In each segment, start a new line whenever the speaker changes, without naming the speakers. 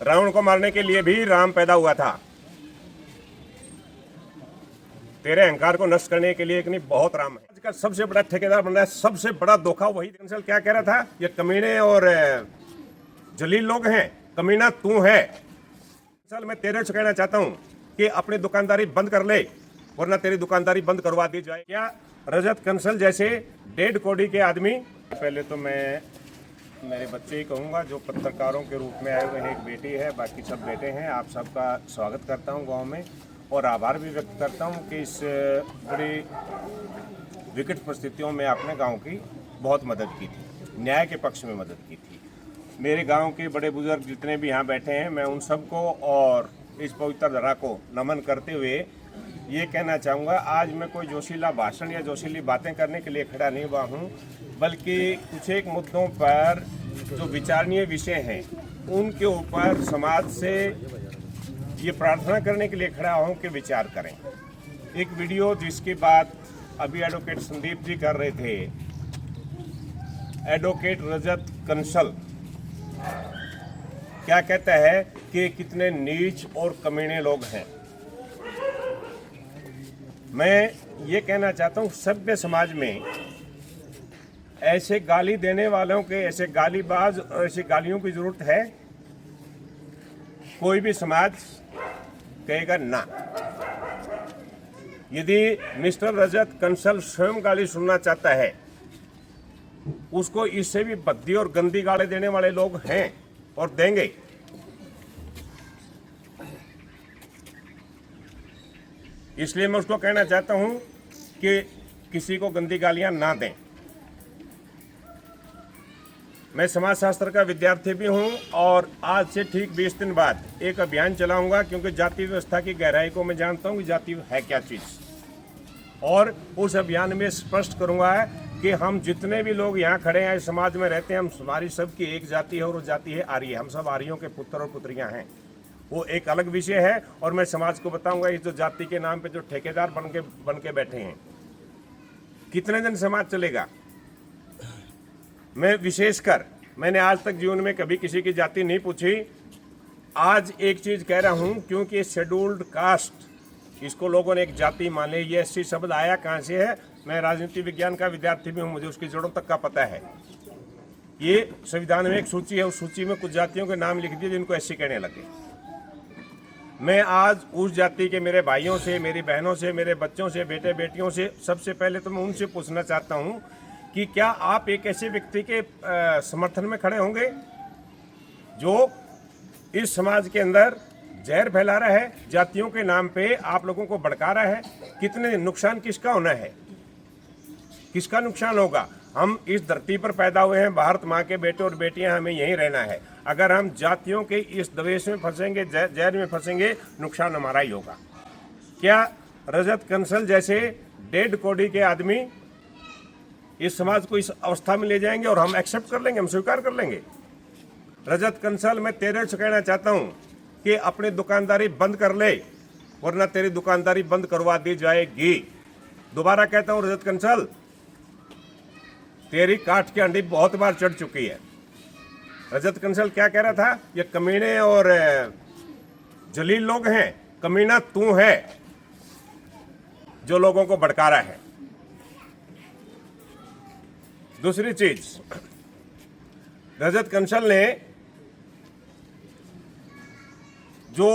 रावण को मारने के लिए भी राम पैदा हुआ था। तेरे अहंकार को नष्ट करने के लिए एक नहीं बहुत राम है। आज का सबसे बड़ा ठेकेदार बन रहा है, सबसे बड़ा धोखा वही। कंसल क्या कह रहा था, ये कमीने और जलील लोग हैं, कमीना तू है। कंसल मैं तेरे से कहना चाहता हूं कि अपनी दुकानदारी बंद कर ले, वरना तेरी दुकानदारी बंद करवा दी जाए। क्या रजत कंसल जैसे 1.5 करोड़ के आदमी। पहले तो मैं मेरे बच्चे ही कहूँगा जो पत्रकारों के रूप में आए हुए हैं, एक बेटी है, बाकी सब बेटे हैं। आप सबका स्वागत करता हूँ गांव में और आभार भी व्यक्त करता हूँ कि इस बड़ी विकट परिस्थितियों में आपने गांव की बहुत मदद की थी, न्याय के पक्ष में मदद की थी। मेरे गांव के बड़े बुजुर्ग जितने भी यहाँ बैठे हैं, मैं उन सबको और इस पवित्र धरा को नमन करते हुए ये कहना चाहूँगा, आज मैं कोई जोशीला भाषण या जोशीली बातें करने के लिए खड़ा नहीं हुआ हूँ, बल्कि कुछ एक मुद्दों पर जो विचारणीय विषय हैं उनके ऊपर समाज से ये प्रार्थना करने के लिए खड़ा हूँ कि विचार करें। एक वीडियो जिसकी बात अभी एडवोकेट संदीप जी कर रहे थे, एडवोकेट रजत कंसल क्या कहता है कि कितने नीच और कमीने लोग हैं। मैं ये कहना चाहता हूँ, सभ्य समाज में ऐसे गाली देने वालों के, ऐसे गालीबाज और ऐसी गालियों की जरूरत है? कोई भी समाज कहेगा ना। यदि मिस्टर रजत कंसल स्वयं गाली सुनना चाहता है, उसको इससे भी भद्दी और गंदी गाली देने वाले लोग हैं और देंगे। इसलिए मैं उसको कहना चाहता हूं कि किसी को गंदी गालियां ना दें। मैं समाजशास्त्र का विद्यार्थी भी हूं और आज से ठीक 20 दिन बाद एक अभियान चलाऊंगा, क्योंकि जाति व्यवस्था की गहराई को मैं जानता हूं कि जाति है क्या चीज़। और उस अभियान में स्पष्ट करूंगा कि हम जितने भी लोग यहाँ खड़े हैं, समाज में रहते हैं, हम हमारी सबकी एक जाति है और वो जाति है आर्य। हम सब आर्यों के पुत्र और पुत्रियाँ हैं, वो एक अलग विषय है। और मैं समाज को बताऊंगा, इस जो जाति के नाम पे जो ठेकेदार बन के बैठे हैं, कितने दिन समाज चलेगा। मैं विशेषकर, मैंने आज तक जीवन में कभी किसी की जाति नहीं पूछी। आज एक चीज कह रहा हूं, क्योंकि शेड्यूल्ड कास्ट, इसको लोगों ने एक जाति माने। ये एससी शब्द आया कहां से है? मैं राजनीति विज्ञान का विद्यार्थी भी हूं, मुझे उसकी जड़ों तक का पता है। ये संविधान में एक सूची है, उस सूची में कुछ जातियों के नाम लिख दिए जिनको एससी कहने लगे। मैं आज उस जाति के मेरे भाइयों से, मेरी बहनों से, मेरे बच्चों से, बेटे बेटियों से, सबसे पहले तो मैं उनसे पूछना चाहता हूं कि क्या आप एक ऐसे व्यक्ति के समर्थन में खड़े होंगे जो इस समाज के अंदर जहर फैला रहा है, जातियों के नाम पे आप लोगों को भड़का रहा है? कितने नुकसान किसका होना है, किसका नुकसान होगा? हम इस धरती पर पैदा हुए हैं, भारत माँ के बेटे और बेटियां, हमें यहीं रहना है। अगर हम जातियों के इस द्वेष में फंसेंगे, जहर में फंसेंगे, नुकसान हमारा ही होगा। क्या रजत कंसल जैसे 1.5 करोड़ के आदमी इस समाज को इस अवस्था में ले जाएंगे और हम एक्सेप्ट कर लेंगे, हम स्वीकार कर लेंगे? रजत कंसल मैं तेरे से कहना चाहता हूं कि अपनी दुकानदारी बंद कर ले, वरना तेरी दुकानदारी बंद करवा दी जाएगी। दोबारा कहता हूं, रजत कंसल, तेरी काठ की अंडी बहुत बार चढ़ चुकी है। रजत कंसल क्या कह रहा था, ये कमीने और जलील लोग हैं, कमीना तू है जो लोगों को भड़का रहा है। दूसरी चीज, रजत कंसल ने जो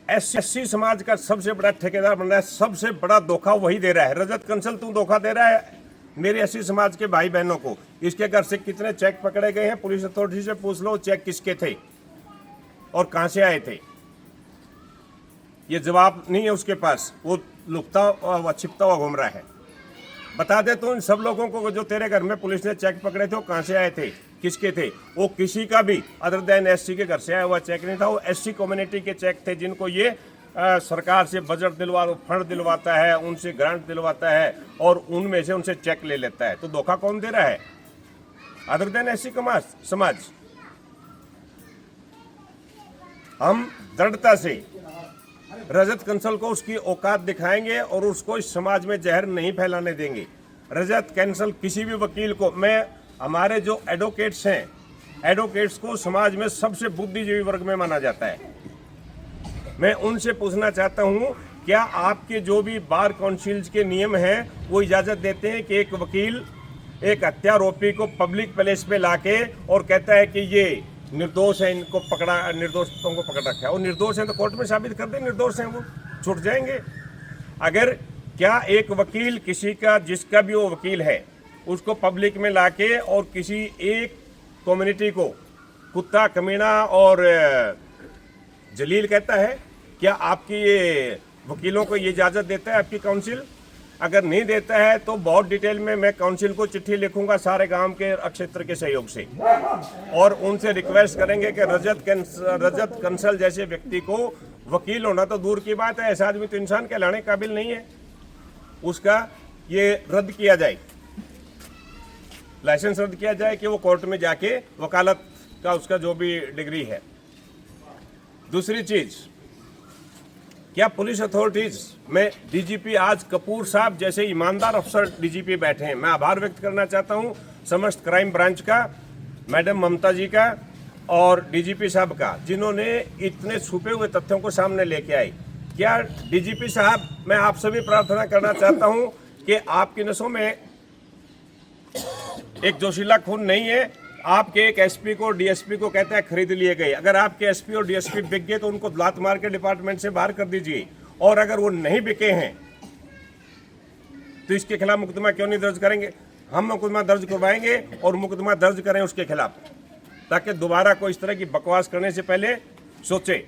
एससी समाज का सबसे बड़ा ठेकेदार बन रहा है, सबसे बड़ा धोखा वही दे रहा है। रजत कंसल तू धोखा दे रहा है मेरे एससी समाज के भाई बहनों को। इसके घर से कितने चेक पकड़े गए हैं, पुलिस अथॉरिटी से पूछ लो चेक किसके थे और कहां से आए थे। ये जवाब नहीं है उसके पास, वो लुकता हुआ छिपता हुआ घूम रहा है। बता दे तो इन सब लोगों को जो तेरे घर में पुलिस ने चेक पकड़े थे वो कहां से आए थे, किसके थे? वो किसी का भी अदर देन एससी के घर से आया हुआ चेक नहीं था, वो एससी कम्युनिटी के चेक थे, जिनको ये सरकार से बजट फंड दिलवाता है, उनसे ग्रांट दिलवाता है और उनमें से उनसे चेक ले लेता है। तो धोखा कौन दे रहा है? अदर देन एससी समाज। हम दृढ़ता से रजत कंसल को उसकी औकात दिखाएंगे और उसको इस समाज में जहर नहीं फैलाने देंगे। रजत कंसल किसी भी वकील को, मैं हमारे जो एडवोकेट्स हैं, एडवोकेट्स को समाज में सबसे बुद्धिजीवी वर्ग में माना जाता है। मैं उनसे पूछना चाहता हूं, क्या आपके जो भी बार काउंसिल्स के नियम हैं वो इजाज़त देते हैं कि एक वकील एक हत्यारोपी को पब्लिक प्लेस पे लाके और कहता है कि ये निर्दोष है, इनको पकड़ा, निर्दोषों को पकड़ रखा है, और निर्दोष हैं तो कोर्ट में साबित कर दे निर्दोष हैं, वो छूट जाएंगे। अगर क्या एक वकील किसी का, जिसका भी वो वकील है, उसको पब्लिक में लाके और किसी एक कम्युनिटी को कुत्ता, कमीना और जलील कहता है, क्या आपकी ये वकीलों को ये इजाज़त देता है आपकी काउंसिल? अगर नहीं देता है तो बहुत डिटेल में मैं काउंसिल को चिट्ठी लिखूंगा सारे गांव के क्षेत्र के सहयोग से, और उनसे रिक्वेस्ट करेंगे कि रजत कंसल जैसे व्यक्ति को वकील होना तो दूर की बात है, ऐसा आदमी तो इंसान कहलाने काबिल नहीं है, उसका ये रद्द किया जाए, लाइसेंस रद्द किया जाए कि वो कोर्ट में जाके वकालत का उसका जो भी डिग्री है। दूसरी चीज, क्या पुलिस अथॉरिटीज में डीजीपी आज कपूर साहब जैसे ईमानदार अफसर डीजीपी बैठे हैं। मैं आभार व्यक्त करना चाहता हूं समस्त क्राइम ब्रांच का, मैडम ममता जी का और डीजीपी साहब का, जिन्होंने इतने छुपे हुए तथ्यों को सामने लेके आए। क्या डीजीपी साहब, मैं आप सभी प्रार्थना करना चाहता हूं कि आपकी नसों में एक जोशीला खून नहीं है। आपके एक एसपी को डीएसपी को कहता है खरीद लिए गए। अगर आपके एसपी और डीएसपी बिक गए तो उनको लात मार के डिपार्टमेंट से बाहर कर दीजिए, और अगर वो नहीं बिके हैं तो इसके खिलाफ मुकदमा क्यों नहीं दर्ज करेंगे? हम मुकदमा दर्ज करवाएंगे और मुकदमा दर्ज करें उसके खिलाफ, ताकि दोबारा कोई इस तरह की बकवास करने से पहले सोचे।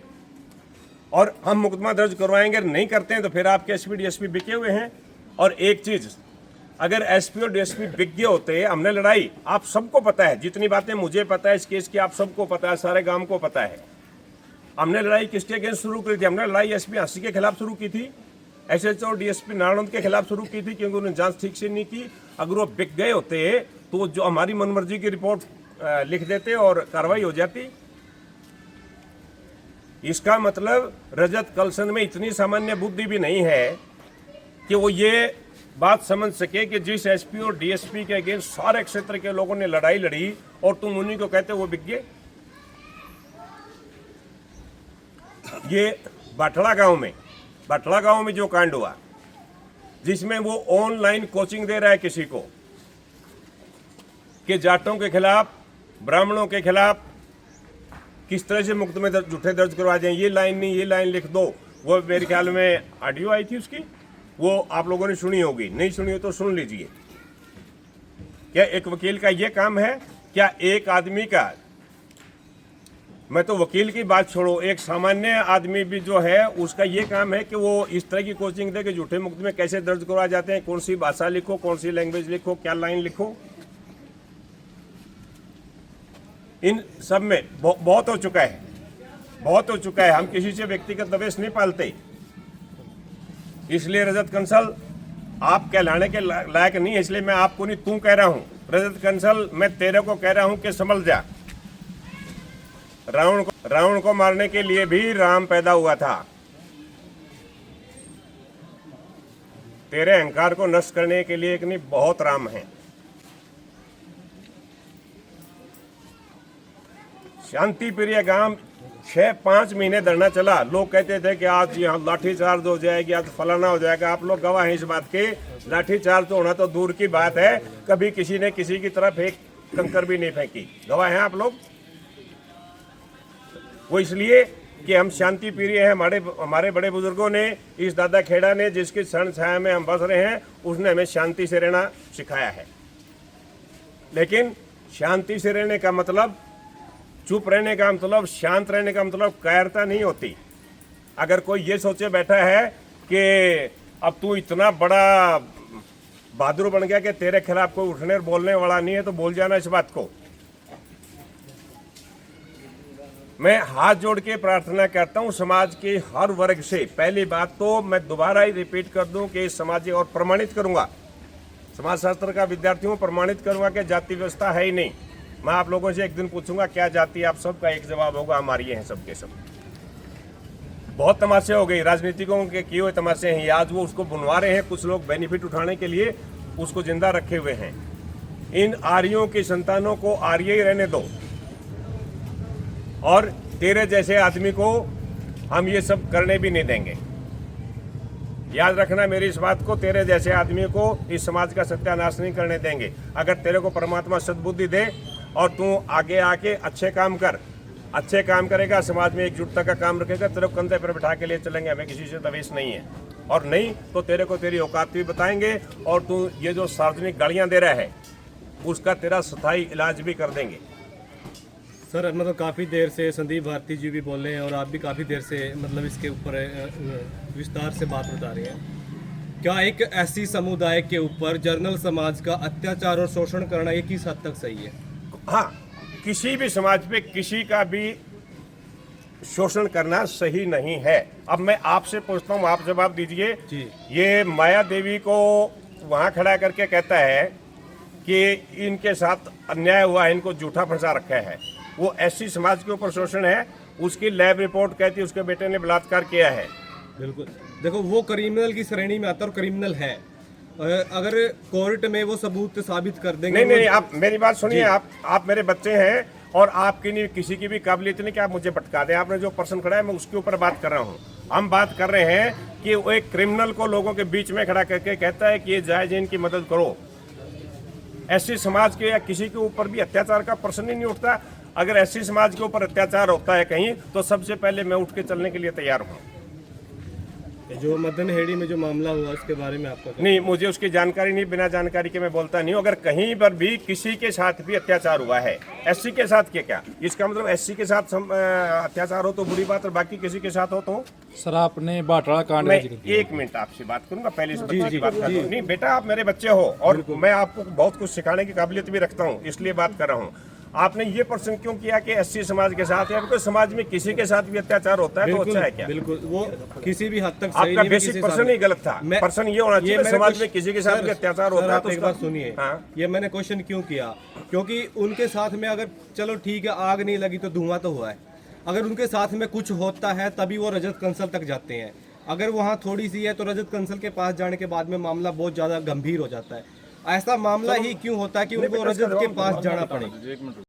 और हम मुकदमा दर्ज करवाएंगे, नहीं करते हैं तो फिर आपके एसपी डीएसपी बिके हुए हैं। और एक चीज, अगर एसपी और डीएसपी विज्ञ होते, हमने लड़ाई, आप सबको पता है, जितनी बातें मुझे पता है इस केस की आप सबको पता है, सारे गांव को पता है। हमने लड़ाई किसके अगेंस्ट शुरू की थी? हमने लड़ाई एसपी हंसी के खिलाफ शुरू की थी, एसएचओ और डीएसपी नारायण के खिलाफ शुरू की थी, क्योंकि उन्होंने जांच ठीक से नहीं की। अगर वो बिक गए होते तो जो हमारी मनमर्जी की रिपोर्ट लिख देते और कार्रवाई हो जाती। इसका मतलब रजत कलसन में इतनी सामान्य बुद्धि भी नहीं है कि वो ये बात समझ सके कि जिस एसपी और डीएसपी के अगेंस्ट सारे क्षेत्र के लोगों ने लड़ाई लड़ी और तुम उन्हीं को कहते वो बिक गए। ये बाटड़ा गांव में जो कांड हुआ, जिसमें वो ऑनलाइन कोचिंग दे रहा है किसी को कि जाटों के खिलाफ, ब्राह्मणों के खिलाफ किस तरह से मुकदमे झूठे दर्ज करवा दें, ये लाइन नहीं, ये लाइन लिख दो। वो मेरे ख्याल में ऑडियो आई थी उसकी, वो आप लोगों ने सुनी होगी, नहीं सुनी हो तो सुन लीजिए। क्या एक वकील का ये काम है? क्या एक आदमी का, मैं तो वकील की बात छोड़ो, एक सामान्य आदमी भी जो है उसका ये काम है कि वो इस तरह की कोचिंग दे कि झूठे मुकदमे कैसे दर्ज करवा जाते हैं, कौन सी भाषा लिखो, कौन सी लैंग्वेज लिखो, क्या लाइन लिखो। इन सब में बहुत हो चुका है, बहुत हो चुका है। हम किसी से व्यक्तिगत द्वेष नहीं पालते, इसलिए रजत कंसल आप कहलाने के लायक नहीं है, इसलिए मैं आपको नहीं तू कह रहा हूं। रजत कंसल, मैं तेरे को कह रहा हूं कि संभल जा। रावण को मारने के लिए भी राम पैदा हुआ था। तेरे अहंकार को नष्ट करने के लिए एक नहीं, बहुत राम है। शांति प्रिय गांव 6-5 महीने धरना चला। लोग कहते थे कि आज यहाँ लाठीचार्ज हो जाएगी, आज फलाना हो जाएगा। आप लोग गवाह हैं इस बात के। लाठीचार्ज तो होना तो दूर की बात है, कभी किसी ने किसी की तरफ एक कंकर भी नहीं फेंकी। गवाह हैं आप लोग। वो इसलिए कि हम शांति प्रिय हैं। हमारे बड़े बुजुर्गों ने, इस दादा खेड़ा ने, जिसकी शरण छाया में हम बस रहे हैं, उसने हमें शांति से रहना सिखाया है। लेकिन शांति से रहने का मतलब, चुप रहने का मतलब, शांत रहने का मतलब कायरता नहीं होती। अगर कोई ये सोचे बैठा है कि अब तू इतना बड़ा बहादुर बन गया कि तेरे खिलाफ कोई उठने और बोलने वाला नहीं है, तो बोल जाना इस बात को। मैं हाथ जोड़ के प्रार्थना करता हूं समाज के हर वर्ग से। पहली बात तो मैं दोबारा ही रिपीट कर दूं कि समाज, और प्रमाणित करूंगा, समाज शास्त्र का विद्यार्थियों को प्रमाणित करूंगा कि जाति व्यवस्था है ही नहीं। मैं आप लोगों से एक दिन पूछूंगा क्या जाति, आप सबका एक जवाब होगा, हमारी हैं सबके सब। बहुत तमाशे हो गए, राजनीतिकों के किए हुए तमाशे हैं। आज वो उसको बुनवा रहे हैं, कुछ लोग बेनिफिट उठाने के लिए उसको जिंदा रखे हुए हैं। इन आर्यों की संतानों को आर्य ही रहने दो। और तेरे जैसे आदमी को हम ये सब करने भी नहीं देंगे। याद रखना मेरी इस बात को, तेरे जैसे आदमी को इस समाज का सत्यानाश नहीं करने देंगे। अगर तेरे को परमात्मा सद्बुद्धि दे और तू आगे आके अच्छे काम कर, अच्छे काम करेगा, समाज में एकजुटता का काम रखेगा, तेरे को कंधे पर बिठा के लिए चलेंगे। हमें किसी से दवेश नहीं है, और नहीं तो तेरे को तेरी औकात भी बताएंगे, और तू ये जो सार्वजनिक गालियां दे रहा है उसका तेरा स्थायी इलाज भी कर देंगे।
सर मतलब काफ़ी देर से संदीप भारती जी भी बोल रहे हैं और आप भी काफ़ी देर से मतलब इसके ऊपर विस्तार से बात बता रहे हैं। क्या एक ऐसी समुदाय के ऊपर जर्नल समाज का अत्याचार और शोषण करना ये किस हद तक सही है?
हाँ, किसी भी समाज पे किसी का भी शोषण करना सही नहीं है। अब मैं आपसे पूछता हूँ, आप जवाब दीजिए। ये माया देवी को वहाँ खड़ा करके कहता है कि इनके साथ अन्याय हुआ है, इनको झूठा फंसा रखा है, वो एससी समाज के ऊपर शोषण है। उसकी लैब रिपोर्ट कहती है उसके बेटे ने बलात्कार किया है।
बिल्कुल, देखो वो क्रिमिनल की श्रेणी में आता है और क्रिमिनल है। अगर कोर्ट में वो सबूत साबित कर देंगे।
नहीं, आप मेरी बात सुनिए। आप मेरे बच्चे हैं और आपकी नहीं किसी की भी काबिलियत नहीं कि आप मुझे भटका दें। आपने जो पर्सन खड़ा है मैं उसके ऊपर बात कर रहा हूँ। हम बात कर रहे हैं कि वो एक क्रिमिनल को लोगों के बीच में खड़ा करके कहता है कि ये जायज है, इनकी मदद करो। एससी समाज के या किसी के ऊपर भी अत्याचार का प्रश्न ही नहीं उठता। अगर एससी समाज के ऊपर अत्याचार होता है कहीं, तो सबसे पहले मैं उठ के चलने के लिए तैयार हूँ।
जो मदन हेड़ी में जो मामला हुआ उसके बारे में आपका
नहीं, मुझे उसकी जानकारी नहीं, बिना जानकारी के मैं बोलता नहीं हूँ। अगर कहीं पर भी किसी के साथ भी अत्याचार हुआ है, एससी के साथ क्या, इसका मतलब एससी के साथ अत्याचार हो तो बुरी बात और बाकी किसी के साथ हो तो?
सर आपने बाटड़ा कांड
मैं 1 मिनट आपसे बात करूंगा, पहले इस बच्चे की बात कर रहा हूं। नहीं बेटा, आप मेरे बच्चे हो और मैं आपको बहुत कुछ सिखाने की काबिलियत भी रखता हूँ, इसलिए बात कर रहा हूँ। आपने ये प्रश्न क्यों किया कि एससी समाज के साथ या कोई समाज में किसी के साथ भी अत्याचार होता है तो अच्छा है क्या?
बिल्कुल, वो किसी भी हद तक सही
आपका बेसिक प्रश्न ही गलत था। प्रश्न ये होना चाहिए समाज में किसी के साथ भी अत्याचार होता है तो
एक बात सुनिए। ये मैंने क्वेश्चन क्यों किया, क्योंकि उनके साथ में अगर चलो ठीक है आग नहीं लगी तो धुआं तो हुआ है। अगर उनके साथ में कुछ होता है तभी वो रजत कंसल तक जाते हैं। अगर वहाँ थोड़ी सी है तो रजत कंसल के पास जाने के बाद में मामला बहुत ज्यादा गंभीर हो जाता है। ऐसा मामला ही क्यों होता है कि उनको रजत के पास जाना पड़े?